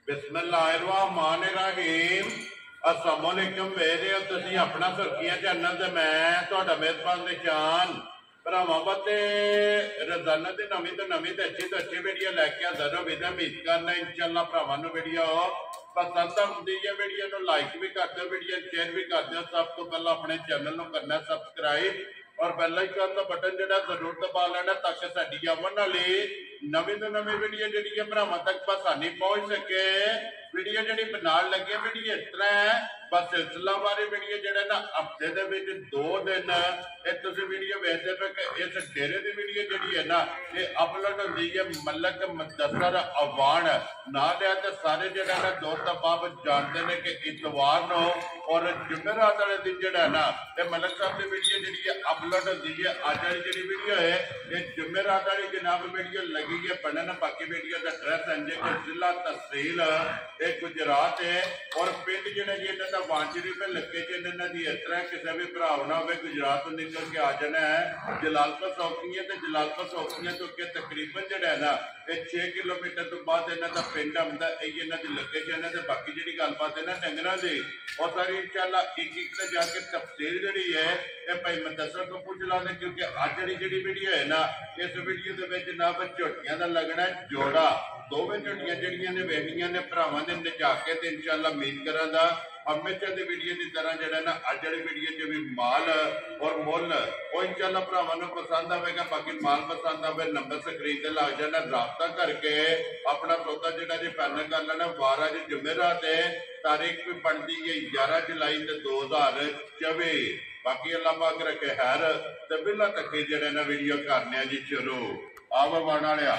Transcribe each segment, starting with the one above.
बिस्मिल्लाहिर्रहमानिर्रहीम। अस्सलामुअलैकुम। मेरे हो तुसी अपना सुर्खियां चैनल ते मैं तुहाडा मेजबान निशान भरावां बते रोजाना दी नवीं तो अच्छी वीडियो लैके हाज़र हो। उम्मीद करना इंशाअल्लाह भरावां नूं वीडियो पसंद आउंदी है। वीडियो नूं लाइक भी कर दो, वीडियो शेयर भी कर दो। सब तो पहला अपने चैनल नूं करना सबसक्राइब और बेल आइकन का बटन जिहड़ा जरूर दबा लेना ताकि साडी आवन वाली नवीं तो नवीं वीडियो जिहड़ी है भरावां तक आसानी पहुंच सके। वीडियो जिहड़ी बनाउण लगे वीडियो इस तरह है, बस सिलसिलावार वीडियो जिहड़ा ना हफ्ते दे विच 2 दिन तुसीं वीडियो वेखदे पे कि इस डेरे की वीडियो जिहड़ी है ना ये अपलोड होंदी है। मलक मुदस्सर अवान नाम लिया तो सारे जिहड़ा ना दोस्त अहबाब जानते हैं कि इतवार नूं और जुमेरात वाले दिन जिहड़ा है ना ये मलक साहब की वीडियो जिहड़ी है अपलोड होंदी है। अज वाली जिहड़ी वीडियो है ये जुमेरात वाली जनाब वीडियो लगी है बनन। बाकी वीडियो का एड्रैस अंजे के जिला तहसील गुजरात है और पिंड जिहड़ा जी इन्हां दा वांचरी पे लगे च इन्हां दी इस तरह किसी भी भरा ना हो गुजरात तो निकल के आ जाना है जलालपुर सौखियां तो जलालपुर सौखियां तो के तकरीबन जिहड़ा है ना ये 6 किलोमीटर तो बाद इन्हां दा पिंड आउंदा है। इन्हां दी लोकेशन है। बाकी जिहड़ी गलबात है ना डंगरां दी और सारी इंशाअल्लाह एक से जाके तफसील जिहड़ी है ये भाई मुदस्सर को पूछ लांगे क्योंकि अज वाली जिहड़ी वीडियो है ना इस वीडियो दे विच जनाब झोटियां दा लगना जोड़ा। दोवें झोटियां जिहड़ियां ने वेखणियां ने भरावां ने नचा के ते इंशाअल्लाह उम्मीद करांगा हमेशा की वीडियो की तरह जो ना अज वाली वीडियो जो भी माल और मुल वो इंशाअल्लाह भरावां नूं पसंद आएगा। बाकी माल पसंद आए नंबर स्क्रीन से लग जाना, राबता करके अपना सौदा जो जी फाइनल कर लेना। वार अज जुमेरात है, तारीख भी बनती है 11 जुलाई 2024। बाकी अल्लाह पाक रखे खैर ते बिला तक जो ना वीडियो करने जी शुरू आव वाणा लिया।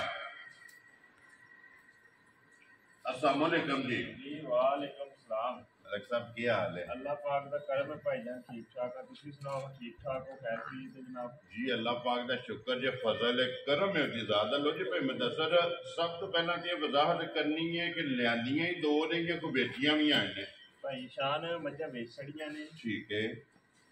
अस्सलाम वालेकुम जी। वालेकुम सलाम। मलक साहब की हाल है? अल्लाह पाक दा करम है भाईजान, ठीक ठाक है। तुसीं सुनाओ ठीक ठाक हो? खैर खैरियत है जनाब? जी अल्लाह पाक दा शुक्र जे फजल है करम है जी ज़्यादा। लो जी भाई मुदस्सर सब तो पहला तो वजाहत करनी है कि लियांदियां ही 2 ने या कोई बेटियां भी आई ने? भाई शान मझां बेच छड़ियां ने। ठीक है।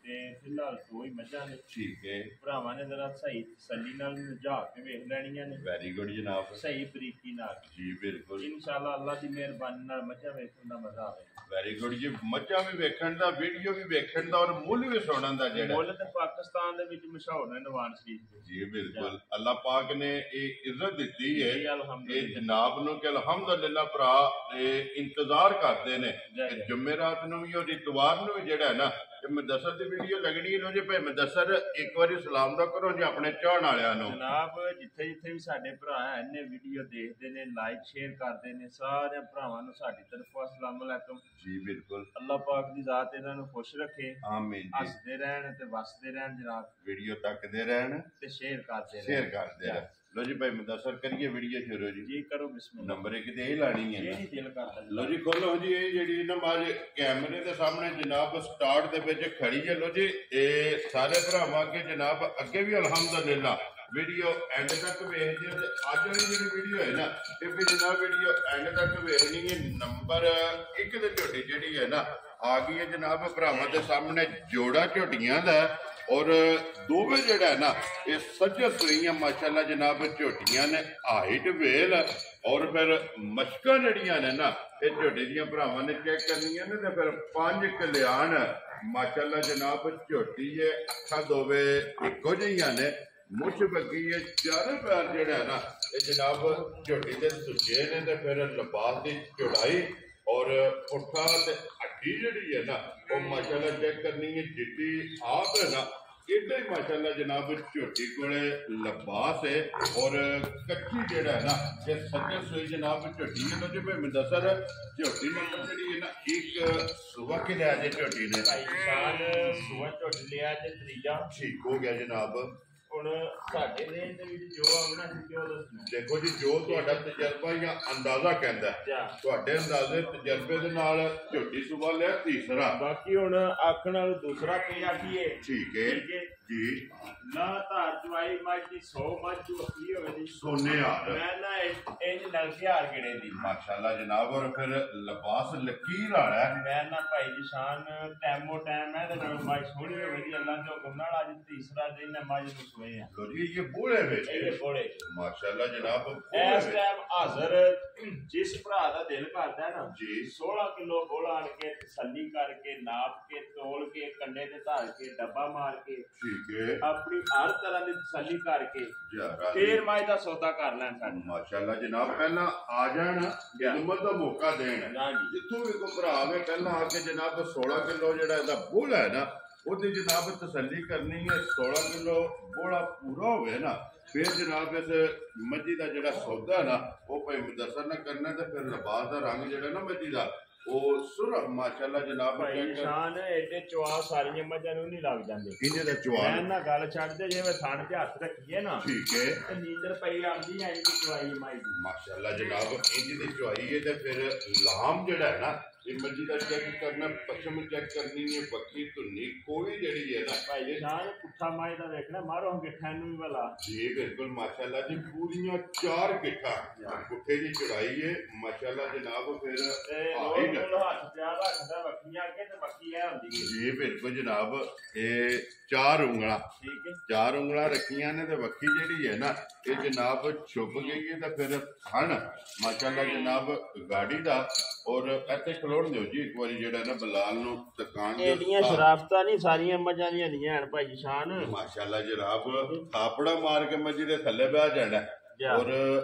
ते फिलहाल 2 ही मझां ने। ठीक है। भरावां ने जरा सही तसल्ली नाल नजा के वेख लैणियां ने। वेरी गुड जनाब। सही बरीकी नाल जी बिल्कुल इंशाअल्लाह अल्लाह दी मेहरबानी नाल मझां वेखण दा मजा आवे। वेरी गुड जी। मझां भी वेखण दा, वीडियो भी वेखण दा और मुल भी सुनन दा जेड़ा मुल ते पाकिस्तान दे विच मशहूर ने नवान शरीफ दे। जी बिल्कुल अल्लाह पाक ने एक इज्जत दी है ये जनाब नूं कि अल्हम्दुलिल्लाह भरा इंतजार करते ने जुमेरात नूं भी और इतवार नूं भी जेड़ा है ना मुदस्सर की वीडियो लगनी है। लो जी भाई मुदस्सर एक बार सलाम दा करो जी अपने चाहण वालियां नूं। जनाब जिथे जिथे भी साडे भरा इन्ने वीडियो देखते ने लाइक शेयर करते ने सारे भरावां नूं साडी तरफों अस्सलाम वालेकुम। जी बिल्कुल अल्लाह पाक दी जात इन्हां नूं खुश रखे। आमीन। हसदे रहन ते वसदे रहन जनाब। वीडियो तकदे रहन ते शेयर करते रहन। लो जी भाई मुदस्सर करिए वीडियो शुरू जी। जी करो बिस्मिल्लाह। नंबर एक ते लानी है जेड़ी दिल करदा। लो जी खोलो जी ये जेड़ी ना आज कैमरे दे सामने जनाब स्टार्ट दे विच खड़ी है। लो जी ए सारे भरावां के जनाब अगे भी अल्हम्दुलिल्लाह वीडियो एंड तक वेखदे हो ते अज वाली जेड़ी वीडियो है ना ये भी जनाब वीडियो एंड तक वेखनी है। नंबर 1 ते झोटी जेड़ी है ना आ गई है जनाब भरावां दे सामने जोड़ा झोटियां दा और दोवें जेड़ा है ना ये सज्जे सुइयां माशाअल्लाह जनाब झोटियां ने हाइट वेल और फिर मशकां जड़ियां ने ना ये झोटी दियां भरावां ने चेक करनियां ने ते फिर 5 कल्याण माशाअल्लाह जनाब झोटी है। अखा दोवे इको जिहियां ने, मुछ बगी है, चारों पैर जेड़ा है ना ये जनाब झोटी दे सुचे ने ते फिर लिबास की चौड़ाई और पुट्ठा ते हड्डी जिहड़ी है ना वो माशाअल्लाह चेक करनी है। जिड्डी आप है ना इदा ही माशाअल्लाह जनाब झोटी कोले लिबास है और कच्ची जेड़ा है ना ये सज्जे सुई जनाब झोटी है। तो भाई मुदस्सर झोटी मतलब जिहड़ी है ना एक सुबह के लिया जे झोटी ने भाई शान सुबह झोटी लिया जे त्रीजा ठीक हो गया जनाब। ਹੁਣ ਸਾਡੇ ਰੇਂਜ ਦੇ ਵਿੱਚ ਜੋ ਆਉਣਾ ਸੀ ਕਿਉਂ ਦੱਸਣਾ। देखो जी जो ਤੁਹਾਡਾ ਤਜਰਬਾ ਜਾਂ ਅੰਦਾਜ਼ਾ ਕਹਿੰਦਾ ਤੁਹਾਡੇ ਅੰਦਾਜ਼ੇ ਤਜਰਬੇ ਦੇ ਨਾਲ ਝੋਟੀ ਸੁਬਾ ਲਿਆ ਤੀਸਰਾ। ਬਾਕੀ ਹੁਣ ਆਖਣ ਵਾਲ ਦੂਸਰਾ ਕੀ ਆਖੀਏ। ਠੀਕ ਹੈ जी ना धार चवाई मझ की 100 मझ चौकी होवे दी सोने हार मैं ना इंज नलके हार गिने दी माशाल्लाह जनाब। और फिर लिबास लकीर वाला है मैं ना भाई जी शान टाइमो टाइम है ते नाल मझ सोहनी होवे दी अल्लाह दे हुक्म नाल अज तीसरा दिन मझ नूं सोए हैं। लो जी ये बोले वे ये बोले माशाल्लाह जनाब इस टाइम हाजिर ਜਿਸ ਭਰਾ ਦਾ ਦਿਲ ਕਰਦਾ ਨਾ ਜੀ 16 ਕਿਲੋ ਬੋਲ ਆਣ ਕੇ ਤਸੱਲੀ ਕਰਕੇ ਨਾਪ ਕੇ ਤੋਲ ਕੇ ਕੰਡੇ ਤੇ ਧਾਰ ਕੇ ਡੱਬਾ ਮਾਰ ਕੇ ਠੀਕ ਹੈ ਆਪਣੀ ਹਰ ਤਰ੍ਹਾਂ ਦੀ ਤਸੱਲੀ ਕਰਕੇ ਜਰਾ ਫੇਰ ਮਾਈ ਦਾ ਸੌਦਾ ਕਰ ਲੈਣ ਸਾਡੇ ਮਾਸ਼ਾਅੱਲਾ ਜਨਾਬ ਪਹਿਲਾਂ ਆ ਜਾਣ ਖਿਦਮਤ ਦਾ ਮੌਕਾ ਦੇਣ ਹਾਂਜੀ ਜਿੱਥੋਂ ਵੀ ਕੋਈ ਭਰਾ ਆਵੇ ਪਹਿਲਾਂ ਆ ਕੇ ਜਨਾਬ 16 ਕਿਲੋ ਜਿਹੜਾ ਇਹਦਾ ਬੋਲ ਹੈ ਨਾ ਉਹਦੀ ਜਨਾਬ ਤਸੱਲੀ ਕਰਨੀ ਹੈ 16 ਕਿਲੋ ਬੋਲਾ ਪੂਰਾ ਹੋਵੇ ਨਾ ਫਿਰ ਜਨਾਬ ਇਸ ਮੱਝੀ ਦਾ ਜਿਹੜਾ ਸੌਦਾ ਨਾ ਉਹ ਭਾਈ ਮੁਦੱਸਰ ਨਾ ਕਰਨਾ ਤੇ ਫਿਰ ਲਿਬਾਸ ਦਾ ਰੰਗ ਜਿਹੜਾ ਨਾ ਮੱਝੀ ਦਾ ਉਹ ਸੁਰਖ ਮਾਸ਼ਾਅੱਲਾ ਜਨਾਬ ਭਾਈ ਨਿਸ਼ਾਨ ਐਡੇ ਚਵਾ ਸਾਰੀਆਂ ਮੱਝਾਂ ਨੂੰ ਨਹੀਂ ਲੱਗ ਜਾਂਦੇ ਇਹਨੇ ਦਾ ਮੈਂ ਚਵਾਨ ਨਾ ਗੱਲ ਛੱਡਦੇ ਜਿਵੇਂ ਥਣ ਤੇ ਹੱਥ ਰੱਖੀਏ ਨਾ ਠੀਕ ਹੈ ਤੇ ਨੀਂਦਰ ਪਈ ਆਉਂਦੀ ਐ ਇਹਦੀ ਚਵਾਈ ਮਾਈ ਦੀ ਮਾਸ਼ਾਅੱਲਾ ਜਨਾਬ ਇੰਜ ਦੀ ਚੁਆਈ ਹੈ ਤੇ ਫਿਰ ਲਾਮ ਜਿਹੜਾ ਹੈ ਨਾ ਇਹ ਮੱਝੀ ਦਾ ਚੈੱਕ ਕਰਨਾ ਪਛਮ ਚੈੱਕ ਕਰਨੀ ਹੈ ਬੱਕੀ ਧੁੰਨੀ ਕੋਈ ਜਿਹੜੀ ਹੈ ਨਾ ਭਾਈ ਨਿਸ਼ਾਨ ਪੁੱਠਾ ਮਾਈ ਦਾ ਵੇਖਣਾ ਮਾਰੋ ਗਿੱਠਾਂ ਨੂੰ ਵੀ ਭਲਾ ਜੀ ਬਿਲਕੁਲ ਮਾਸ਼ਾਅੱਲਾ ਜੀ ਪੂਰੀਆਂ 4 ਗਿੱਠਾਂ ਪੁੱਠੇ ਦੀ ਚੜਾਈ ਹੈ ਮਾਸ਼ਾਅੱਲਾ ਜਨਾਬ ਫਿਰ ਆਏਗਾ ਹੱਥ ਪਿਆ ਰੱਖਦਾ ਬੱਕੀਆਂ ਅੱਗੇ ਤੇ ਬੱਕੀ ਐ ਹੁੰਦੀ ਹੈ ਜੀ ਬਿਲਕੁਲ ਜਨਾਬ ਇਹ 4 ਉਂਗਲਾਂ ਠੀਕ ਹੈ 4 ਉਂਗਲਾਂ ਰੱਖੀਆਂ ਨੇ ਤੇ ਵੱਖੀ ਜਿਹੜੀ ਹੈ ਨਾ ਇਹ ਜਨਾਬ ਛੁਪ ਗਈ ਹੈ ਤਾਂ ਫਿਰ ਹਣ ਮਾਸ਼ਾਅੱਲਾ ਜਨਾਬ ਗਾੜੀ ਦਾ ਔਰ ਇੱਥੇ ਖਲੋਣ ਦਿਓ ਜੀ ਇੱਕ ਵਾਰੀ ਜਿਹੜਾ ਨਾ ਬਲਾਲ ਨੂੰ ਤਕਾਨ ਇਹਦੀਆਂ ਸ਼ਰਾਫਤਾਂ ਨਹੀਂ ਸਾਰੀਆਂ ਮੱਝਾਂ ਦੀਆਂ ਨਹੀਂ ਹਨ ਭਾਈ ਸ਼ਾਨ ਮਾਸ਼ਾਅੱਲਾ ਜਨਾਬ ਥਾਪੜਾ ਮਾਰ ਕੇ ਮੱਝ ਦੇ ਥੱਲੇ ਬਹਿ ਜਾਣਾ ਔਰ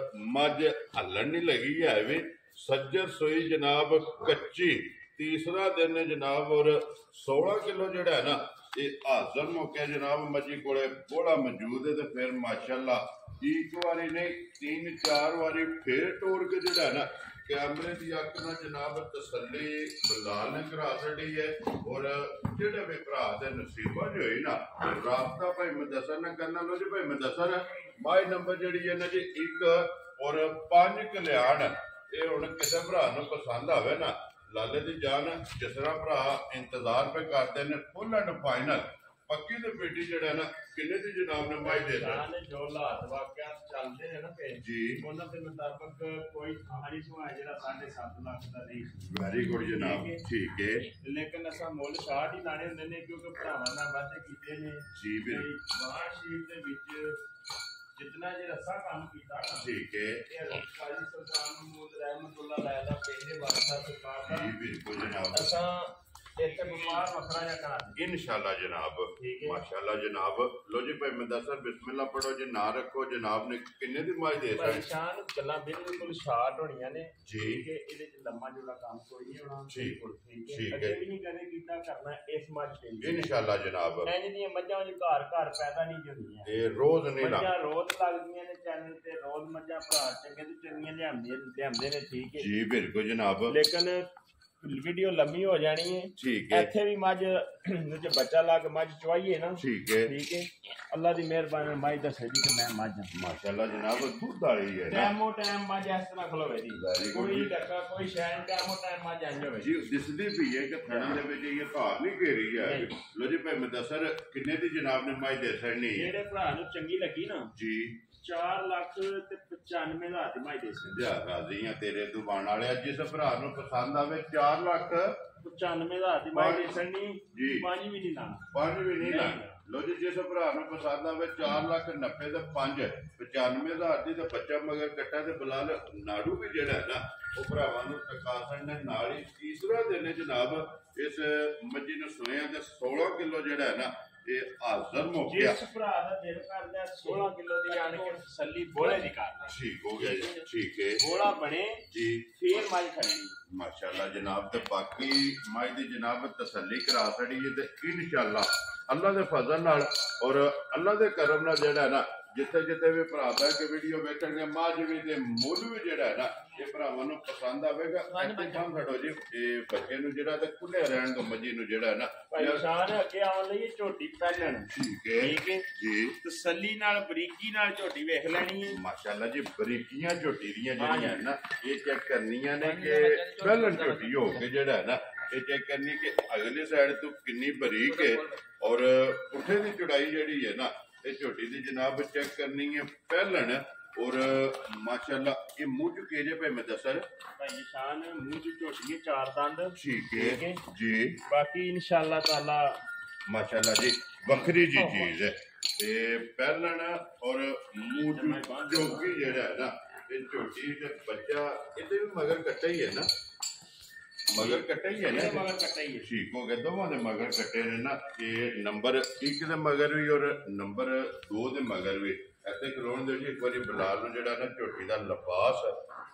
ਮੱਝ ਹੱਲਣ ਨਹੀਂ ਲੱਗੀ ਹੈ ਵੀ ਸੱਜਰ ਸੋਈ ਜਨਾਬ ਕੱਚੀ ਤੀਸਰਾ ਦਿਨ ਹੈ ਜਨਾਬ ਔਰ 16 ਕਿਲੋ ਜਿਹੜਾ ਹੈ ਨਾ ਇਹ ਹਾਜ਼ਰ ਮੌਕੇ ਜਨਾਬ ਮੱਝੀ ਕੋਲੇ ਬੋੜਾ ਮੌਜੂਦ ਹੈ ਤੇ ਫਿਰ ਮਾਸ਼ਾਅੱਲਾ ਇੱਕ ਵਾਰੀ ਨਹੀਂ 3-4 ਵਾਰੀ ਫੇਰ ਤੋੜ ਕੇ ਜਿਹੜਾ ਨਾ ਕੈਮਰੇ ਦੀ ਅੱਖ ਨਾਲ ਜਨਾਬ ਤਸੱਲੀ ਬਲਾਲ ਨੇ ਕਰਾ ਛੱਡੀ ਹੈ ਔਰ ਜਿਹੜੇ ਵੀ ਭਰਾ ਦੇ ਨਸੀਬਾਂ ਚ ਹੋਈ ਨਾ ਰਾਬਤਾ ਭਾਈ ਮੁਦੱਸਰ ਨਾਲ ਕਰਨਾ ਲੋ ਜੀ ਭਾਈ ਮੁਦੱਸਰ ਮਾਈ ਨੰਬਰ ਜਿਹੜੀ ਹੈ ਨਾ ਜੀ 1 ਔਰ 5 ਕਲਿਆਣ ਇਹ ਹੁਣ ਕਿਸੇ ਭਰਾ ਨੂੰ ਪਸੰਦ ਆਵੇ ਨਾ ਲਾਲੇ ਦੀ ਜਾਨ ਜਿਸ ਤਰ੍ਹਾਂ ਭਰਾ ਇੰਤਜ਼ਾਰ ਪੇ ਕਰਦੇ ਨੇ ਫੁੱਲ ਐਂਡ ਫਾਈਨਲ ਪੱਕੀ ਤੇ ਬੇਟੀ ਜਿਹੜਾ ਨਾ ਕਿੰਨੇ ਦੀ ਜਨਾਬ ਨੇ ਮਾਈ ਦੇ ਦਿੱਤਾ ਜੋ ਹਾਲਾਤ ਵਾਕਿਆ ਚੱਲਦੇ ਨੇ ਨਾ ਪੇ ਜੀ ਉਹਨਾਂ ਦੇ ਮੁਤਾਬਕ ਕੋਈ ਕਹਾਣੀ ਸੁਣਾਇਆ ਜਿਹੜਾ 7.5 ਲੱਖ ਦਾ ਨਹੀਂ ਵੈਰੀ ਗੁੱਡ ਜਨਾਬ ਠੀਕ ਹੈ ਲੇਕਿਨ ਅਸਾਂ ਮੁੱਲ 60 ਹੀ ਲਾਣੇ ਹੁੰਦੇ ਨੇ ਕਿਉਂਕਿ ਭਰਾਵਾਂ ਨਾਲ ਵਾਅਦੇ ਕੀਤੇ ਨੇ ਜੀ ਬਿਲਕੁਲ ਬਾਹਰ ਸ਼ੀਟ ਦੇ ਵਿੱਚ ਜਿਤਨਾ ਜੇ ਰਸਾ ਕੰਮ ਕੀਤਾ ਨਾ ਠੀਕ ਹੈ ਇਹ ਕਾਜੀ ਸੁਲਤਾਨ ਮਹਮੂਦ ਰਹਿਮਤੁल्लाह ਅਲੈਹ ਦਾ ਪਹਿਲੇ ਵਾਰਸਾ ਸਰਕਾਰ ਦਾ ਜੀ ਬਿਲਕੁਲ ਜਨਾਬ ਅਸਾਂ ਇੱਥੇ ਵਪਾਰ ਵੱਖਰਾ ਜਿਹਾ ਕਰਾ ਦੇ इंशाल्लाह जनाब माशाल्लाह जनाब लो जी भाई मुदस्सर बिस्मिल्लाह पढ़ो जी ना रखो जनाब ने किन्ने दी माई दे ਭਾਈ ਸ਼ਾਨ ਗੱਲਾਂ ਬਿਲਕੁਲ ਸ਼ਾਰਟ ਹੋਣੀਆਂ ਨੇ ਜੀ ਠੀਕ ਹੈ ਇਹਦੇ ਚ ਲੰਮਾ ਜੋੜਾ ਕੰਮ ਕੋਈ ਨਹੀਂ ਹੋਣਾ ਬਿਲਕੁਲ ਠੀਕ ਹੈ ਅੱਗੇ ਵੀ ਨਹੀਂ ਕਦੇ ਕੀਤਾ ਕਰਨਾ ਇਸ ਮੱਝ ਤੇ इंशाल्लाह जनाब ਇੰਜ ਦੀਆਂ ਮੱਝਾਂ ਜੀ ਘਰ ਘਰ ਪੈਦਾ ਨਹੀਂ ਹੁੰਦੀਆਂ ये रोज नहीं ला ਮੱਝਾਂ ਰੋਜ਼ ਲੱਗਦੀਆਂ ਨੇ ਚੈਨਲ ਤੇ ਰੋਜ਼ ਮੱਝਾਂ ਭਰਾ ਚੰਗੇ ਤੇ ਚੰਗੀਆਂ ਲਿਆਉਂਦੇ ਨੇ ਠੀਕ ਹੈ जी बिल्कुल जनाब ਲੇਕਿਨ ਵੀਡੀਓ ਲੰਮੀ ਹੋ ਜਾਣੀ ਹੈ ठीक है ਇੱਥੇ ਵੀ ਮੱਝ ਨੂੰ ਜੇ ਬੱਚਾ ਲਾ ਕੇ ਮੱਝ ਚਵਾਈਏ ਨਾ ठीक है ਠੀਕ ਹੈ ਅੱਲਾ ਦੀ ਮਿਹਰਬਾਨੀ ਮੱਝ ਦਾ ਸਹੀ ਕਿ ਮੈਂ ਮੱਝ माशाल्लाह जनाब दूध वाली है ना ਟਾਈਮੋ ਟਾਈਮ ਮੱਝ ਇਸ ਤਰ੍ਹਾਂ ਖਲੋਵੇ ਦੀ Very good ਕੋਈ ਜੀ। ਟੱਕਾ ਕੋਈ ਸ਼ੈਨ ਟਾਈਮੋ ਟਾਈਮ ਮੱਝ ਆਂਜ ਹੋਵੇ जी दिसदी भी है कि थणन दे विच ये भार नहीं घेरी है लो जी भाई मुदस्सर किन्ने दी जनाब ने माई दे छड़नी है ਜਿਹੜੇ ਭਰਾ ਨੂੰ ਚੰਗੀ ਲੱਗੀ ਨਾ जी 4,95,000 ਦੀ ਮਾਈ ਦੇ ਸਕਦੇ जा राजी हैं तेरे दुकान वाले जिस भरा ਨੂੰ पसंद आवे 4 ਲੱਖ 95,000 ਦੀ ਮਾਈ ਦੇ ਸਕਣੀ ਜੀ। ਪਾਣੀ ਵੀ ਨਹੀਂ ਲਾਣਾ ਪੰਜ ਵੀ ਨਹੀਂ ਲਾਣਾ ਲੋ ਜੀ ਜਿਸ ਭਰਾ ਨੂੰ ਪਸੰਦ ਆਵੇ 4,90,000 ਤੇ 95,000 ਦੀ ਤੇ ਬੱਚਾ ਮਗਰ ਕੱਟਾ ਤੇ ਬਲਾਲ ਨਾੜੂ ਵੀ ਜਿਹੜਾ ਹੈ ਨਾ ਉਹ ਭਰਾਵਾਂ ਨੂੰ ਤਕਾਸਣ ਨੇ ਨਾਲ ਹੀ ਤੀਸਰਾ ਦਿਨ ਜਨਾਬ ਇਸ ਮੱਝੀ ਨੂੰ ਸੋਇਆ ਤੇ 16 ਕਿਲੋ ਜਿਹੜਾ ਹੈ ਨਾ ਇਹ ਹਾਜ਼ਰ ਮੌਕਿਆ ਜਿਸ ਭਰਾ ਦਾ ਦਿਲ ਕਰਦਾ 16 ਕਿਲੋ ਦੀ ਆਣ ਕੇ ਤਸੱਲੀ ਬੋਲੇ ਦੀ ਕਰਦਾ ਠੀਕ ਹੋ ਗਿਆ ਜੀ ਠੀਕ ਹੈ ਬੋਲਾ ਬਣੇ ਜੀ ਫੇਰ ਮਾਈ ਖੜੀ ਮਾਸ਼ਾਅੱਲਾ ਜਨਾਬ ਤੇ ਬਾਕੀ ਮਾਈ ਦੀ ਜਨਾਬ ਤਸੱਲੀ ਕਰਾ ਛੜੀ ਹੈ ਤੇ ਇਨਸ਼ਾਅੱਲਾ ਅੱਲਾ ਦੇ ਫਜ਼ਲ ਨਾਲ ਔਰ ਅੱਲਾ ਦੇ ਕਰਮ ਨਾਲ ਜਿਹੜਾ ਨਾ ਜਿੱਥੇ ਜਿੱਥੇ ਵੀ ਭਰਾ ਬਹਿ ਕੇ ਵੀਡੀਓ ਵੇਖਣਗੇ ਮੱਝ ਵੀ ਤੇ ਮੁੱਲ ਵੀ ਜਿਹੜਾ ਹੈ ਨਾ ਇਹ ਭਰਾਵਾਂ ਨੂੰ ਪਸੰਦ ਆਵੇਗਾ ਇੱਥੇ ਕੰਮ ਛੱਡੋ ਜੀ ਇਹ ਬੱਚੇ ਨੂੰ ਜਿਹੜਾ ਤੇ ਖੁੱਲੇ ਰਹਿਣ ਤੋਂ ਮੱਝੀ ਨੂੰ ਜਿਹੜਾ ਹੈ ਨਾ ਭਾਈ ਸ਼ਾਨ ਅੱਗੇ ਆਉਣ ਲਈ ਝੋਟੀ ਪਹਿਲਣ ਠੀਕ ਹੈ ਠੀਕ ਹੈ ਜੀ ਤਸੱਲੀ ਨਾਲ ਬਰੀਕੀ ਨਾਲ ਝੋਟੀ ਵੇਖ ਲੈਣੀ ਹੈ ਮਾਸ਼ਾਅੱਲਾ ਜੀ ਬਰੀਕੀਆਂ ਝੋਟੀ ਦੀਆਂ ਜਿਹੜੀਆਂ ਨਾ ਇਹ ਚੈੱਕ ਕਰਨੀਆਂ ਨੇ ਕਿ ਪਹਿਲਣ ਝੋਟੀ ਹੋ ਕੇ ਜਿਹੜਾ ਹੈ ਨਾ ਇਹ ਚੈੱਕ ਕਰਨੀ ਕਿ ਅਗਲੀ ਸਾਈਡ ਤੋਂ ਕਿੰਨੀ ਬਰੀਕ ਹੈ ਔਰ ਪੁੱਠੇ ਦੀ ਚੌੜਾਈ ਜਿਹੜੀ ਹੈ ਨਾ ਇਹ ਝੋਟੀ ਦੀ ਜਨਾਬ ਚੈੱਕ ਕਰਨੀ ਹੈ ਪਹਿਲਣ ਔਰ ਮਾਸ਼ਾਅੱਲਾ ਇਹ ਮੂੰਹ ਚ केजे पे मुदस्सर भाई शान मुंह च ਝੋਟੀ ਚਾਰ ਦੰਦ ठीक है जी बाकी इंशाअल्लाह ताला माशाअल्लाह जी बकरी जी चीज है ते ਪਹਿਲਣ ਔਰ ਮੂੰਹ ਚ ਜੋਗੀ ਜਿਹੜਾ ਹੈ ਨਾ ਤੇ ਝੋਟੀ ਤੇ ਬੱਚਾ ਇਹਦੇ ਵੀ ਮਗਰ ਕੱਟਾ ਹੀ ਹੈ ਨਾ, ਮਗਰ ਕੱਟਾ ਹੀ ਹੈ ਨਾ, ਮਗਰ ਕੱਟਾ ਹੀ ਹੈ। ਠੀਕ ਹੋ ਗਿਆ, ਦੋਵਾਂ ਦੇ ਮਗਰ ਕੱਟੇ ਨੇ ਨਾ। ਇਹ ਨੰਬਰ 1 ਦੇ ਮਗਰ ਵੀ ਔਰ ਨੰਬਰ 2 ਦੇ ਮਗਰ ਵੀ। ਇੱਥੇ ਕਰਾਉਣ ਦੇ ਜੀ ਇੱਕ ਵਾਰੀ ਬਲਾਲ ਨੂੰ ਜਿਹੜਾ ਨਾ ਝੋਟੀ ਦਾ ਲਿਬਾਸ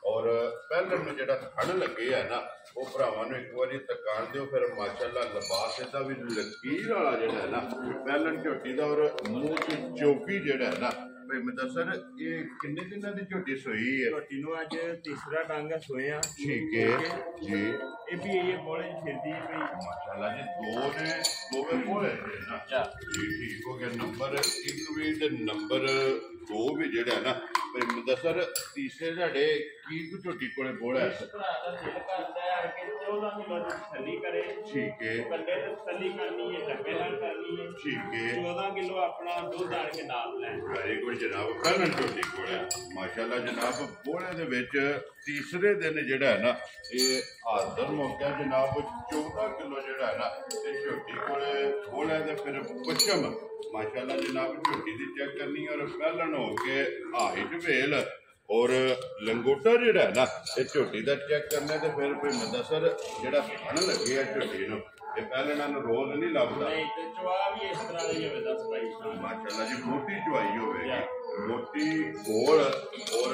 ਔਰ ਪਹਿਲਾਂ ਨੂੰ ਜਿਹੜਾ ਥਣ ਲੱਗੇ ਆ ਨਾ, ਉਹ ਭਰਾਵਾਂ ਨੂੰ ਇੱਕ ਵਾਰੀ ਤਕਾਨ ਦਿਓ। ਫਿਰ ਮਾਸ਼ਾਅੱਲਾ ਲਿਬਾਸ ਇਹਦਾ ਵੀ ਲਕੀਰ ਵਾਲਾ ਜਿਹੜਾ ਹੈ ਨਾ ਪਹਿਲਾਂ ਝੋਟੀ ਦਾ, ਔਰ ਮੂੰਹ ਤੇ ਚੌਕੀ ਜਿਹੜਾ ਹੈ ਨਾ। ਭਾਈ ਮੁਦੱਸਰ ਇਹ ਕਿੰਨੇ ਦਿਨਾਂ ਦੀ ਝੋਟੀ ਸੋਈ ਹੈ? ਝੋਟੀ ਨੂੰ ਅੱਜ ਤੀਸਰਾ ਡੰਗ ਸੋਇਆ। ਠੀਕ ਹੈ ਜੀ। ਇਹ ਵੀ ਇਹ ਬੋਲੇ ਫਿਰਦੀ ਹੈ ਭਾਈ ਮਾਸ਼ਾਅੱਲਾ ਜੀ, ਦੋਵੇਂ ਬੋਲੇ ਨੇ ਨਾ ਜੀ। ਠੀਕ ਹੋ ਗਿਆ। ਨੰਬਰ 1 ਵੀ ਤੇ ਨੰਬਰ 2 ਵੀ ਜਿਹੜਾ ਹੈ ਨਾ। ਭਾਈ ਮੁਦੱਸਰ ਤੀਸਰੇ ਸਾਡੇ ਕੀ ਕੁ ਝੋਟੀ ਕੋਲੇ ਬੋਲਾ ਹੈ? ਭਰਾ ਦਾ ਦਿਲ ਕਰਦਾ ਹੈ ਕਿ 14 ਕਿਲੋ ਦੀ ਤਸੱਲੀ ਕਰੇ। ਠੀਕ ਹੈ। ਕੱਲੇ ਤੇ ਤਸੱਲੀ ਕਰਨੀ ਹੈ, ਡੱਬੇ ਨਾਲ ਕਰਨੀ ਹੈ। ਠੀਕ ਹੈ। 14 ਕਿਲੋ ਆਪਣਾ ਦੁੱਧ ਆਣ ਕੇ ਨਾਲ ਲੈ। ਵੈਰੀ ਗੁੱਡ ਜਨਾਬ। ਪਹਿਲਾਂ ਝੋਟੀ ਕੋਲੇ ਮਾਸ਼ਾਅੱਲਾ ਜਨਾਬ ਬੋਲੇ ਦੇ ਵਿੱਚ ਤੀਸਰੇ ਦਿਨ ਜਿਹੜਾ ਹੈ ਨਾ ਇਹ ਹਾਜ਼ਰ ਮੌਕਾ ਜਨਾਬ 14 ਕਿਲੋ ਜਿਹੜਾ ਹੈ ਨਾ ਇਹ ਝੋਟੀ ਕੋਲੇ ਬੋਲੇ ਦੇ। ਫਿਰ ਪੱਛਮ ਮਾਸ਼ਾਅੱਲਾ ਜਨਾਬ ਝੋਟੀ ਦੀ ਚੈੱਕ ਕਰਨੀ ਔਰ ਪਹਿਲਾਂ ਹੋ ਕੇ ਹਾਈਟ ਵੇਲ ਔਰ ਲੰਗੋਟਾ ਜਿਹੜਾ ਹੈ ਨਾ ਇਹ ਝੋਟੀ ਦਾ ਚੈੱਕ ਕਰਨਾ। ਤੇ ਫਿਰ ਕੋਈ ਮੁਦੱਸਰ ਜਿਹੜਾ ਥਣ ਲੱਗੇ ਆ ਝੋਟੀ ਨੂੰ, ਇਹ ਪਹਿਲਾਂ ਇਹਨਾਂ ਨੂੰ ਰੋਜ਼ ਨਹੀਂ ਲੱਭਦਾ। ਨਹੀਂ ਤੇ ਚਵਾ ਵੀ ਇਸ ਤਰ੍ਹਾਂ ਦੀ ਹੋਵੇ 10 22 ਸਾਲ ਮਾਸ਼ਾਅੱਲਾ ਜੀ ਮੋਟੀ ਚੁਆਈ ਹੋਵੇਗੀ, ਮੋਟੀ ਗੋਲ ਔਰ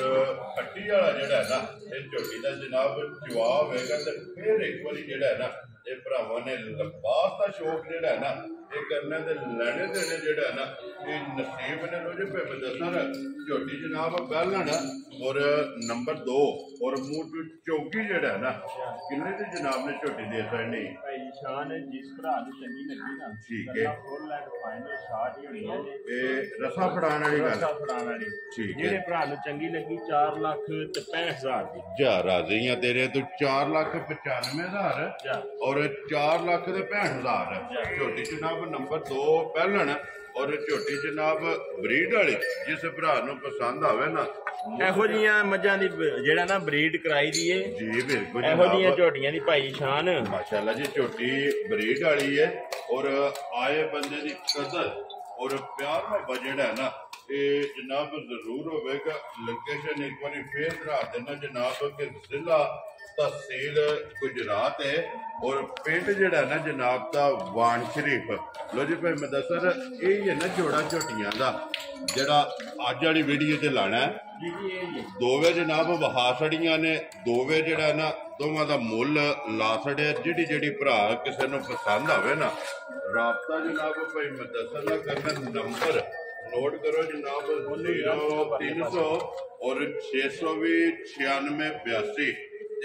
ਖੱਟੀ ਵਾਲਾ ਜਿਹੜਾ ਹੈ ਨਾ ਇਹ ਝੋਟੀ ਦਾ ਜਨਾਬ ਚਵਾ ਹੋਵੇਗਾ। ਤੇ ਫਿਰ ਇੱਕ ਵਾਰੀ ਜਿਹੜਾ ਹੈ ਨਾ ਇਹ ਭਰਾਵਾਂ ਨੇ ਲਿਬਾਸ ਦਾ ਸ਼ੌਕ ਜਿਹੜਾ ਹੈ ਨਾ ਇਹ ਕਰਨਾ ਤੇ ਲੈਣੇ ਦੇਣੇ ਜਿਹੜਾ ਹੈ ਨਾ ਇਹ ਨਸੀਬ ਨੇ ਲੋ ਜੀ। ਭਾਵੇਂ ਮੁਦੱਸਰ ਝੋਟੀ ਜਨਾਬ ਪਹਿਲਣ ਔਰ ਨੰਬਰ 2 ਔਰ ਮੂੰਹ ਤੋਂ ਚੌਕੀ ਜਿਹੜਾ ਹੈ ਨਾ ਕਿੰਨੇ ਦੀ ਜਨਾਬ ਨੇ ਝੋਟੀ ਦੇ ਸਕਣੀ? ਭਾਈ ਨਿਸ਼ਾਨ ਜਿਸ ਭਰਾ ਨੂੰ ਚੰਗੀ ਲੱਗੀ ਨਾ, ਠੀਕ ਹੈ। ਫੁੱਲ ਐਂਡ ਫਾਈਨਲ ਸ਼ਾਟ ਹੀ ਹੋਣੀ ਹੈ ਇਹ ਰਸਾ ਫੜਾਉਣ ਵਾਲੀ ਗੱਲ। ਰਸਾ ਫੜਾਉਣ ਵਾਲੀ। ਠੀਕ ਹੈ। ਜਿਹੜੇ ਭਰਾ ਨੂੰ ਚੰਗੀ ਲੱਗੀ 4,65,000 ਦੀ ਜਾ ਰਾਜ਼ੀਆਂ ਤੇਰੇ ਤੋਂ 4,95,000 ਔਰ 4,65,000 ਝੋਟੀ ਜਨਾਬ ਨੰਬਰ 2 ਪਹਿਲਣ ਔਰ ਝੋਟੀ ਜਨਾਬ ਬਰੀਡ ਵਾਲੀ। ਜਿਸ ਭਰਾ ਨੂੰ ਪਸੰਦ ਆਵੇ ਨਾ ਇਹੋ ਜੀਆਂ ਮੱਝਾਂ ਦੀ ਜਿਹੜਾ ਨਾ ਬਰੀਡ ਕਰਾਈ ਦੀ ਏ ਜੀ ਬਿਲਕੁਲ ਇਹੋ ਜੀਆਂ ਝੋਟੀਆਂ ਦੀ ਭਾਈ ਸ਼ਾਨ। ਮਾਸ਼ਾਅੱਲਾ ਜੀ ਝੋਟੀ ਬਰੀਡ ਵਾਲੀ ਹੈ ਔਰ ਆਏ ਬੰਦੇ ਦੀ ਕਦਰ ਔਰ ਪਿਆਰ ਮੁਹੱਬਤ ਜਿਹੜਾ ਹੈ ਨਾ ਇਹ ਜਨਾਬ ਜ਼ਰੂਰ ਹੋਵੇਗਾ। ਲੋਕੇਸ਼ਨ ਇੱਕ ਵਾਰੀ ਫੇਰ ਕਰਾ ਦੇਣਾ ਜਨਾਬ ਕਿ ਜ਼ਿਲ੍ਹਾ ਤਹਿਸੀਲ ਗੁਜਰਾਤ ਹੈ ਔਰ ਪਿੰਡ ਜਿਹੜਾ ਨਾ ਜਨਾਬ ਦਾ ਵਾਣ ਸ਼ਰੀਫ। ਲੋ ਜੀ ਭਾਈ ਮੁਦੱਸਰ ਇਹ ਹੀ ਹੈ ਨਾ ਜੋੜਾ ਝੋਟੀਆਂ ਦਾ ਜਿਹੜਾ ਅੱਜ ਵਾਲੀ ਵੀਡੀਓ ਤੇ ਲਾਣਾ ਹੈ ਜੀ ਜੀ। ਇਹ ਜੀ ਦੋਵੇਂ ਜਨਾਬ ਵਹਾ ਛੜੀਆਂ ਨੇ, ਦੋਵੇਂ ਜਿਹੜਾ ਨਾ ਦੋਵਾਂ ਦਾ ਮੁੱਲ ਲਾ ਛੜਿਆ। ਜਿਹੜੀ ਭਰਾ ਕਿਸੇ ਨੂੰ ਪਸੰਦ ਆਵੇ ਨਾ ਰਾਬਤਾ ਜਨਾਬ ਭਾਈ ਮੁਦੱਸਰ ਨਾਲ ਕਰਨਾ। ਨੰਬਰ ਨੋਟ ਕਰੋ ਜਨਾਬ 0300 ਔਰ 620 9682।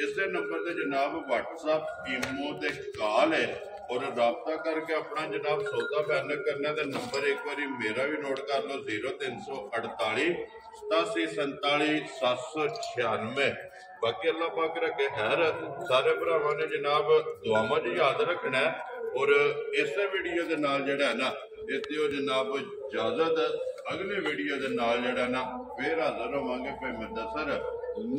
ਇਸੇ ਨੰਬਰ ਤੇ ਜਨਾਬ WhatsApp ਈਮੋ ਤੇ ਕਾਲ ਹੈ ਔਰ ਰਾਬਤਾ ਕਰਕੇ ਆਪਣਾ ਜਨਾਬ ਸੌਦਾ ਫਾਈਨਲ ਕਰਨਾ। ਤੇ ਨੰਬਰ ਇੱਕ ਵਾਰੀ ਮੇਰਾ ਵੀ ਨੋਟ ਕਰ ਲਓ 0348 8747 796। ਬਾਕੀ ਅੱਲਾਹ ਪਾਕ ਰੱਖੇ ਖੈਰ। ਸਾਰੇ ਭਰਾਵਾਂ ਨੇ ਜਨਾਬ ਦੁਆਵਾਂ 'ਚ ਯਾਦ ਰੱਖਣਾ ਔਰ ਇਸੇ ਵੀਡੀਓ ਦੇ ਨਾਲ ਜਿਹੜਾ ਹੈ ਨਾ ਇਸ ਦਿਓ ਜਨਾਬ ਇਜਾਜ਼ਤ। ਅਗਲੇ ਵੀਡੀਓ ਦੇ ਨਾਲ ਜਿਹੜਾ ਨਾ ਫੇਰ ਹਾਜ਼ਰ ਹੋਵਾਂਗੇ। ਭਾਈ ਮੁਦੱਸਰ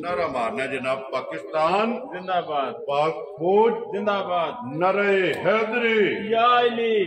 ਨਾਰਾ ਮਾਰਨਾ ਜਨਾਬ ਪਾਕਿਸਤਾਨ जिंदाबाद, पाक फौज जिंदाबाद, नारे हैदरी या अली।